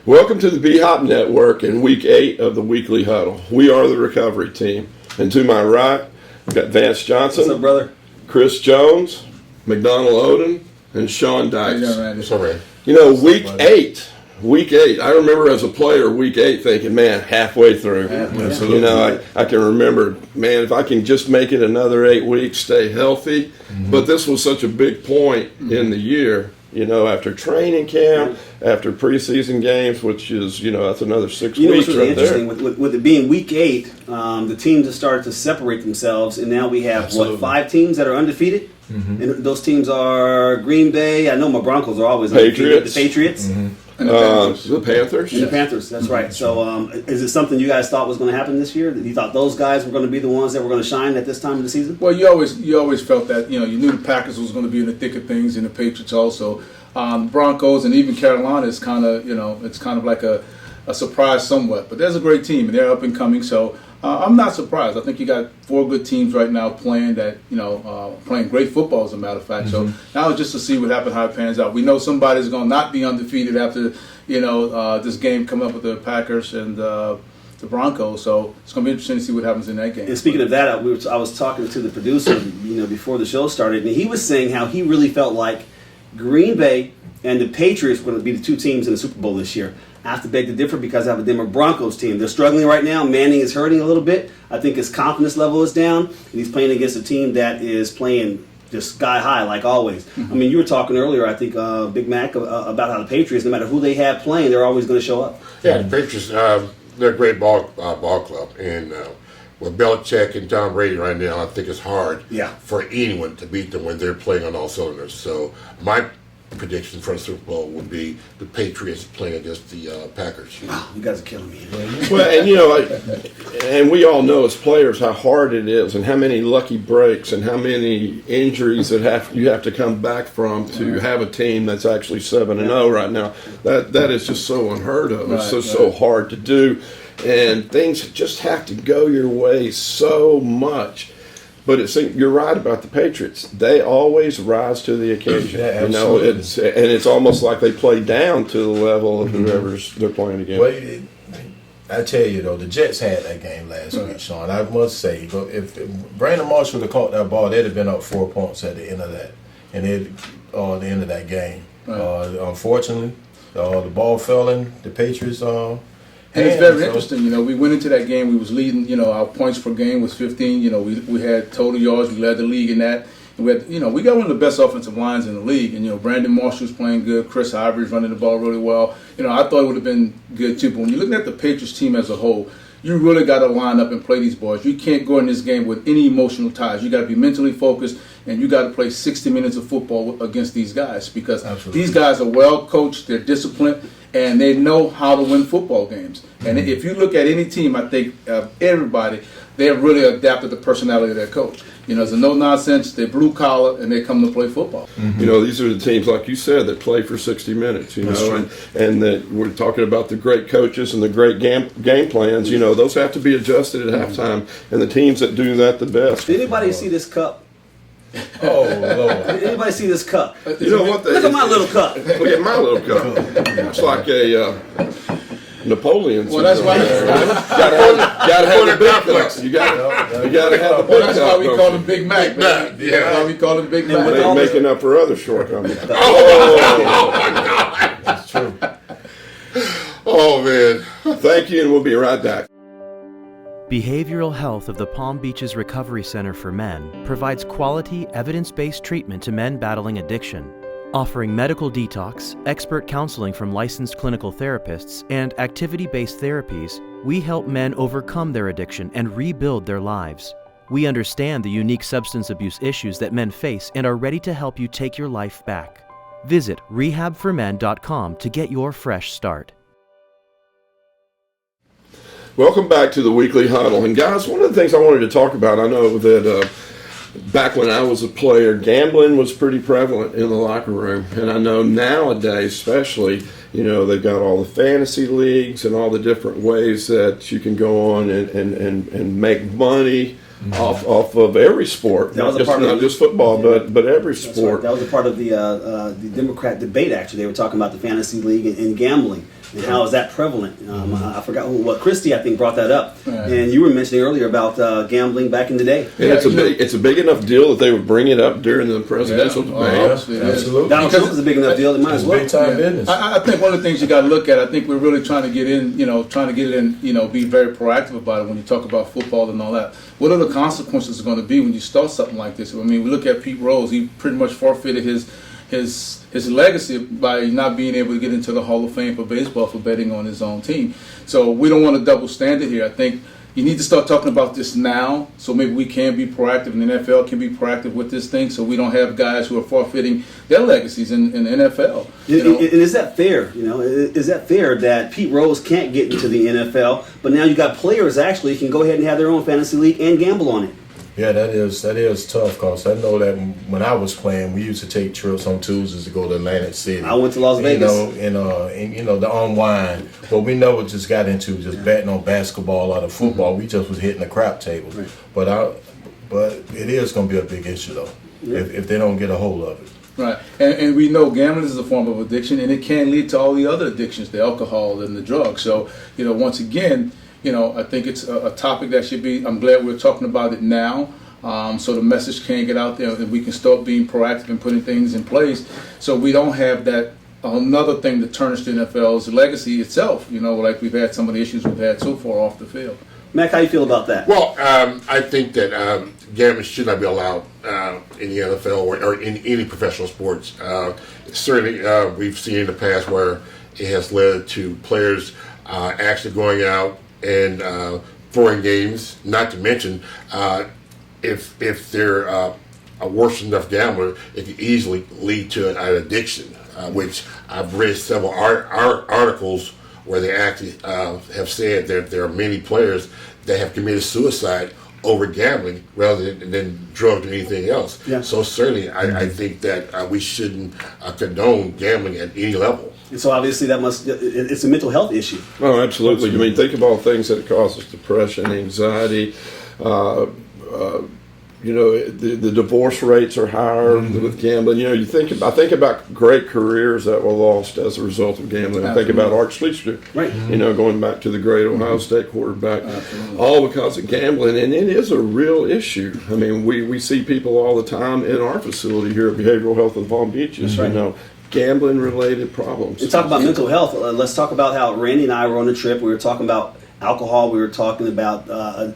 Welcome to the BHOPB Network in Week 8 of the Weekly Huddle. We are the recovery team. And to my right, we've got Vance Johnson. What's up, brother? Chris Jones, McDonald Oden, and Sean Dykes. Sorry. You know, Week 8, I remember as a player, Week 8 thinking, man, halfway through. Absolutely. You know, I can remember, man, if I can just make it another 8 weeks, stay healthy. Mm-hmm. But this was such a big point in the year. You know, after training camp, after preseason games, which is, you know, that's another 6 weeks what's really right interesting, there. with it being Week 8, the teams have started to separate themselves, and now we have, 5 teams that are undefeated? Mm-hmm. And those teams are Green Bay. I know my Broncos are always undefeated. The Patriots. Mm-hmm. And the Panthers. And the Panthers, that's right. So is it something you guys thought was going to happen this year? You thought those guys were going to be the ones that were going to shine at this time of the season? Well, you always felt that, you know, you knew the Packers was going to be in the thick of things, and the Patriots also. Broncos and even Carolina is kind of, you know, it's kind of like a surprise somewhat. But there's a great team, and they're up and coming. So I'm not surprised. I think you got 4 good teams right now playing that, you know, playing great football, as a matter of fact. Mm-hmm. So now just to see what happens, how it pans out. We know somebody's going to not be undefeated after, you know, this game coming up with the Packers and the Broncos. So it's going to be interesting to see what happens in that game. And speaking of that, I was talking to the producer, you know, before the show started, and he was saying how he really felt like Green Bay and the Patriots were going to be the 2 teams in the Super Bowl this year. I have to beg to differ because I have a Denver Broncos team. They're struggling right now. Manning is hurting a little bit. I think his confidence level is down, and he's playing against a team that is playing just sky high like always. Mm-hmm. I mean, you were talking earlier, I think, Big Mac, about how the Patriots, no matter who they have playing, they're always going to show up. Yeah, the Patriots, they're a great ball club, and with Belichick and Tom Brady right now, I think it's hard for anyone to beat them when they're playing on all cylinders. So my prediction for the Super Bowl would be the Patriots playing against the Packers. Wow, you guys are killing me. Well, and you know, and we all know as players how hard it is, and how many lucky breaks, and how many injuries that you have to come back from to have a team that's actually 7-0 right now. That is just so unheard of. It's so hard to do, and things just have to go your way so much. But you're right about the Patriots. They always rise to the occasion. Yeah, you know, it's almost like they play down to the level of whoever's they're playing against. Well, I tell you though, the Jets had that game last week, Sean. I must say, if Brandon Marshall had caught that ball, they'd have been up 4 points at the end of that, and at the end of that game. Unfortunately, the ball fell in the Patriots. And it's very interesting, you know, we went into that game, we was leading, you know, our points per game was 15, you know, we had total yards, we led the league in that. And we had, you know, we got one of the best offensive lines in the league, and, you know, Brandon Marshall's playing good, Chris Ivory's running the ball really well. You know, I thought it would have been good too, but when you're looking at the Patriots team as a whole, you really got to line up and play these boys. You can't go in this game with any emotional ties. You got to be mentally focused, and you got to play 60 minutes of football against these guys, because these guys are well coached, they're disciplined, and they know how to win football games. And if you look at any team, I think everybody, they have really adapted the personality of their coach. You know, it's a no-nonsense, they're blue-collar, and they come to play football. Mm-hmm. You know, these are the teams, like you said, that play for 60 minutes, you know, and that we're talking about the great coaches and the great game plans. You know, those have to be adjusted at halftime, and the teams that do that the best. Did anybody see this cup? Oh, Lord. Did anybody see this cup? You know what? Look at my little cup. Look at my little cup. It's like a Napoleon's. Well, that's why gotta have the big cup. You gotta have the big cup. That's why we call him Big Mac. That's why we call him Big Mac. Making up for other shortcomings. Oh my God! That's true. Oh man! Thank you, and we'll be right back. Behavioral Health of the Palm Beaches Recovery Center for Men provides quality, evidence-based treatment to men battling addiction. Offering medical detox, expert counseling from licensed clinical therapists, and activity-based therapies, we help men overcome their addiction and rebuild their lives. We understand the unique substance abuse issues that men face and are ready to help you take your life back. Visit rehabformen.com to get your fresh start. Welcome back to the Weekly Huddle. And guys, one of the things I wanted to talk about, I know that back when I was a player, gambling was pretty prevalent in the locker room. And I know nowadays, especially, you know, they've got all the fantasy leagues and all the different ways that you can go on and make money off of every sport, not just football, but every sport. Right. That was a part of the Democrat debate, actually. They were talking about the fantasy league and gambling. and how is that prevalent? I forgot what Christy, I think, brought that up, and you were mentioning earlier about gambling back in the day. And it's a big enough deal that they would bring it up during the presidential debate. Absolutely. Donald Trump is a big enough deal. It might as well. Big time business. I think one of the things you got to look at, I think we're really trying to get in, be very proactive about it when you talk about football and all that. What are the consequences going to be when you start something like this? I mean, we look at Pete Rose. He pretty much forfeited his legacy by not being able to get into the Hall of Fame for baseball for betting on his own team. So we don't want to double standard here. I think you need to start talking about this now, so maybe we can be proactive, and the NFL can be proactive with this thing, so we don't have guys who are forfeiting their legacies in the NFL. And is that fair? Is that fair that Pete Rose can't get into the NFL, but now you got players actually can go ahead and have their own fantasy league and gamble on it? Yeah, that is tough, because I know that when I was playing, we used to take trips on Tuesdays to go to Atlantic City. I went to Las Vegas. And the unwind. But we never just got into just betting on basketball or the football. We just was hitting the crap tables. Right. But it is going to be a big issue, though, if they don't get a hold of it. Right, and we know gambling is a form of addiction, and it can lead to all the other addictions, the alcohol and the drugs. So, once again, I think it's a topic that should be, I'm glad we're talking about it now, so the message can get out there and we can start being proactive and putting things in place so we don't have that another thing that tarnishes the NFL's legacy itself, like we've had some of the issues we've had so far off the field. Mac, how you feel about that? Well, I think that gambling should not be allowed in the NFL or in any professional sports. Certainly, we've seen in the past where it has led to players actually going out and throwing games. Not to mention, if they're a worse enough gambler, it can easily lead to an addiction. Which I've read several articles where they actually have said that there are many players that have committed suicide over gambling rather than drugs or anything else. Yeah. So certainly, I think that we shouldn't condone gambling at any level. And so obviously it's a mental health issue. Oh, absolutely. I mean, think of all the things that it causes: depression, anxiety. The divorce rates are higher with gambling. I think about great careers that were lost as a result of gambling. I think about Art Schlichter, right? Going back to the great Ohio State quarterback, all because of gambling, and it is a real issue. I mean, we see people all the time in our facility here at Behavioral Health of Palm Beaches, gambling-related problems. And talk about mental health. Let's talk about how Randy and I were on a trip. We were talking about alcohol, we were talking about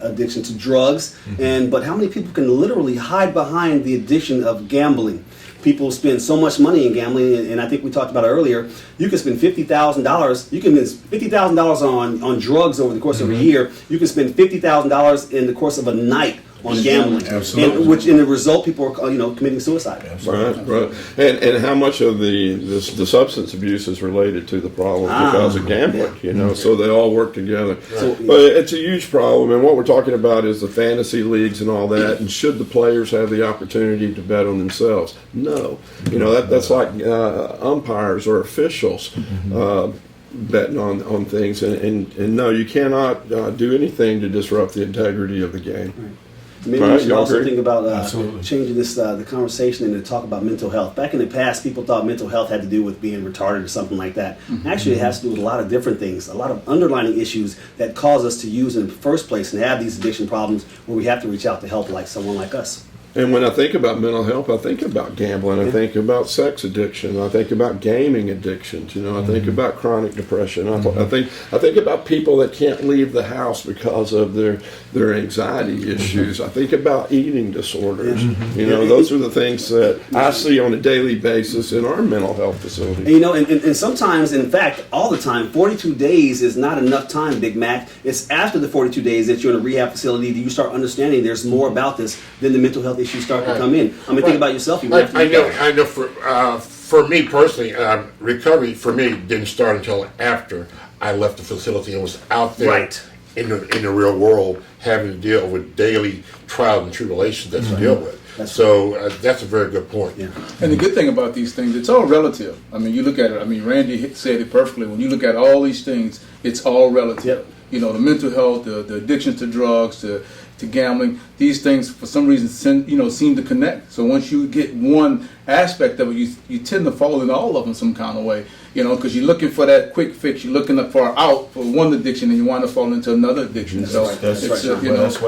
addiction to drugs, but how many people can literally hide behind the addiction of gambling? People spend so much money in gambling, and I think we talked about it earlier. You can spend $50,000. You can spend $50,000 on drugs over the course of a year. You can spend $50,000 in the course of a night on gambling, Absolutely. which in the result people are committing suicide. Right. And how much of the substance abuse is related to the problem because of gambling? So they all work together. But it's a huge problem, and what we're talking about is the fantasy leagues and all that. And should the players have the opportunity to bet on themselves? No. That's like umpires or officials. Betting on things, and no, you cannot do anything to disrupt the integrity of the game. Right. Maybe we should also think about changing the conversation and to talk about mental health. Back in the past, people thought mental health had to do with being retarded or something like that. Actually, it has to do with a lot of different things, a lot of underlying issues that cause us to use in the first place and have these addiction problems where we have to reach out to help like someone like us. And when I think about mental health, I think about gambling. I think about sex addiction. I think about gaming addictions. I think about chronic depression. I think about people that can't leave the house because of their anxiety issues. I think about eating disorders. Those are the things that I see on a daily basis in our mental health facility. And sometimes, in fact, all the time, 42 days is not enough time, Big Mac. It's after the 42 days that you're in a rehab facility that you start understanding there's more about this than the mental health issues start to come in. I mean, think about yourself. I know. For me personally, recovery for me didn't start until after I left the facility and was out there in the real world, having to deal with daily trials and tribulations that you deal with. That's a very good point. Yeah. And the good thing about these things, it's all relative. I mean, you look at it. I mean, Randy said it perfectly. When you look at all these things, it's all relative. Yep. The mental health, the addiction to drugs, to to gambling. These things, for some reason, seem to connect. So once you get one aspect of it, you tend to fall into all of them some kind of way. Because you're looking for that quick fix. You're looking for an out for one addiction, and you want to fall into another addiction. That's why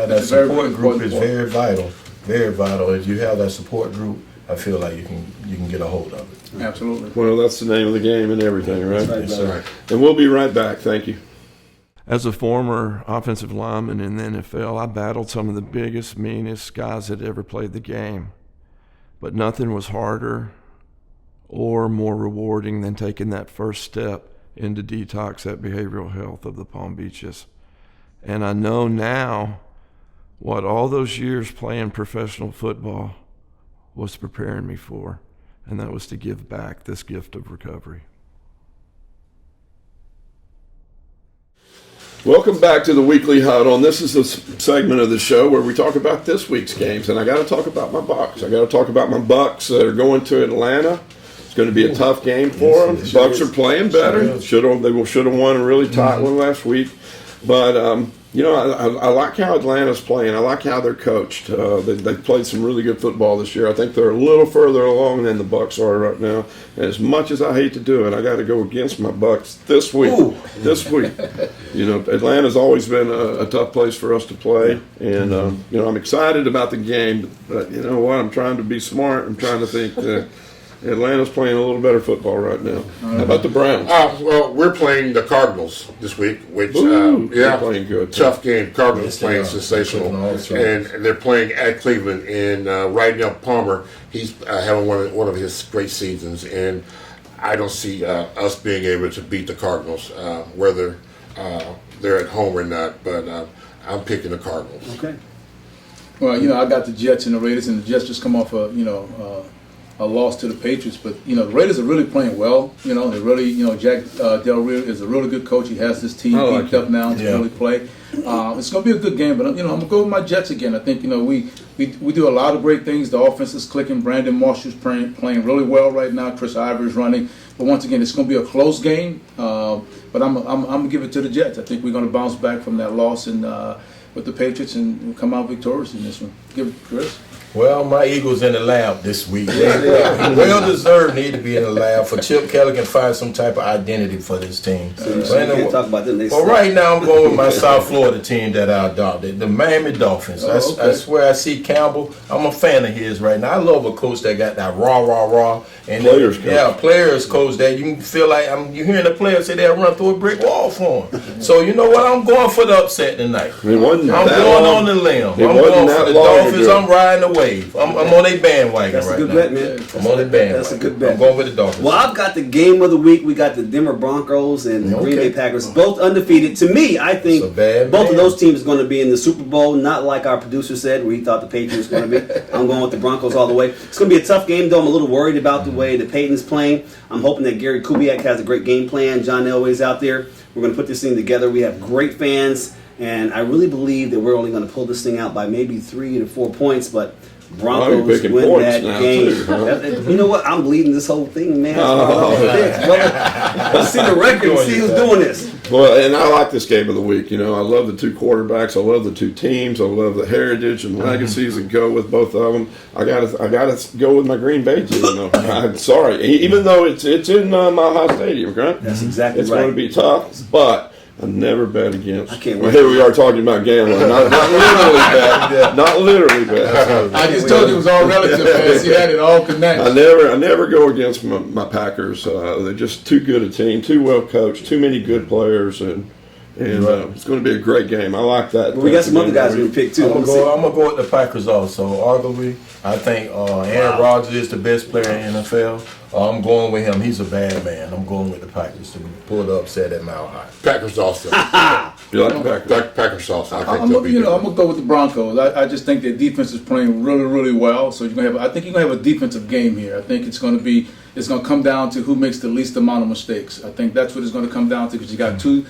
that support group is very vital. Very vital. If you have that support group, I feel like you can get a hold of it. Absolutely. Well, that's the name of the game and everything, right? Yes, sir. And we'll be right back. Thank you. As a former offensive lineman in the NFL, I battled some of the biggest, meanest guys that ever played the game. But nothing was harder or more rewarding than taking that first step into detox, that behavioral health of the Palm Beaches. And I know now what all those years playing professional football was preparing me for, and that was to give back this gift of recovery. Welcome back to the Weekly Huddle, and this is a segment of the show where we talk about this week's games, and I got to talk about my Bucs. I got to talk about my Bucs that are going to Atlanta. It's going to be a tough game for them. Bucs are playing better. They should have won a really tight one last week, but I like how Atlanta's playing. I like how they're coached. They've played some really good football this year. I think they're a little further along than the Bucs are right now. And as much as I hate to do it, I got to go against my Bucs this week. Ooh. This week, Atlanta's always been a tough place for us to play, and I'm excited about the game. But you know what? I'm trying to be smart. I'm trying to think. Atlanta's playing a little better football right now. How about the Browns? Well, we're playing the Cardinals this week, which they're playing good. Tough game. Cardinals playing sensational, and they're playing at Cleveland. And right now, Palmer, he's having one of his great seasons, and I don't see us being able to beat the Cardinals, whether they're at home or not. But I'm picking the Cardinals. Okay. Well, I got the Jets and the Raiders, and the Jets just come off a loss to the Patriots, but the Raiders are really playing well. They really, Jack Del Rio is a really good coach. He has this team geeked up now to really play. It's going to be a good game, but I'm going to go with my Jets again. I think we do a lot of great things. The offense is clicking. Brandon Marshall's playing really well right now. Chris Ivory's running, but once again, it's going to be a close game. But I'm going to give it to the Jets. I think we're going to bounce back from that loss and with the Patriots and come out victorious in this one. Give it, Chris. Well, my Eagles in the lab this week. Well deserved need to be in the lab for Chip Kelly can find some type of identity for this team. So you can't talk about them. Well, right now I'm going with my South Florida team that I adopted, the Miami Dolphins. That's where I see Campbell. I'm a fan of his right now. I love a coach that got that rah. And players coach. Players coach that you feel like you're hearing the players say they'll run through a brick wall for him. So you know what? I'm going for the upset tonight. I'm going on the limb. I'm going for the Dolphins. I'm riding the wave. I'm on a bandwagon That's right now. That's a good bet, man. I'm on a bandwagon. That's a good bet. I'm going with the Dolphins. Well, I've got the game of the week. We got the Denver Broncos and the Green Bay Packers, both undefeated. To me, I think both of those teams are going to be in the Super Bowl, not like our producer said, where he thought the Patriots were going to be. I'm going with the Broncos all the way. It's going to be a tough game, though. I'm a little worried about the way the Peyton's playing. I'm hoping that Gary Kubiak has a great game plan. John Elway's out there. We're going to put this thing together. We have great fans, and I really believe that we're only going to pull this thing out by maybe 3 to 4 points, but Broncos win that game. Too, You know what? I'm leading this whole thing, man. Let's see the record and see who's doing this. Well, and I like this game of the week. I love the two quarterbacks. I love the two teams. I love the heritage and legacies that go with both of them. I gotta go with my Green Bay team. I'm sorry, even though it's in Mile High Stadium, right? That's exactly it's right. It's going to be tough, but I never bet against. I can't well, wait. here we are talking about gambling. Not literally bet. Not literally bet. I just told you it was all relative, man. See that? It all connects. I never go against my Packers. They're just too good a team, too well coached, too many good players, and it's going to be a great game. I like that. Well, we got some other guys we picked too. I'm going to go with the Packers also. Arguably, I think Aaron Rodgers is the best player in the NFL. I'm going with him. He's a bad man. I'm going with the Packers to pull the upset at Mile High. Packers also. You like the Packers? Packers also. I think I'm going to go with the Broncos. I just think their defense is playing really, really well. So I think you're going to have a defensive game here. I think it's going to come down to who makes the least amount of mistakes. I think that's what it's going to come down to because you got two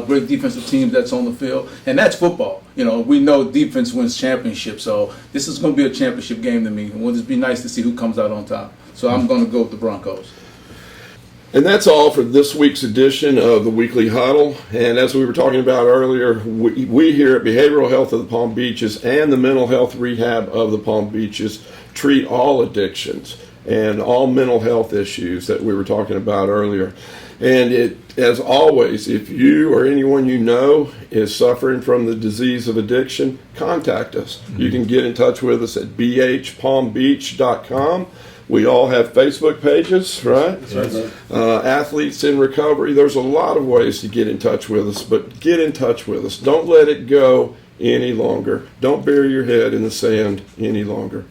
great defensive teams that's on the field, and that's football. We know defense wins championships, so this is going to be a championship game to me. It would just be nice to see who comes out on top. So I'm going to go with the Broncos. And that's all for this week's edition of the Weekly Huddle. And as we were talking about earlier, we here at Behavioral Health of the Palm Beaches and the Mental Health Rehab of the Palm Beaches treat all addictions and all mental health issues that we were talking about earlier. And as always, if you or anyone you know is suffering from the disease of addiction, contact us. You can get in touch with us at bhpalmbeach.com. We all have Facebook pages, right? Yes. Athletes in Recovery. There's a lot of ways to get in touch with us, but get in touch with us. Don't let it go any longer. Don't bury your head in the sand any longer.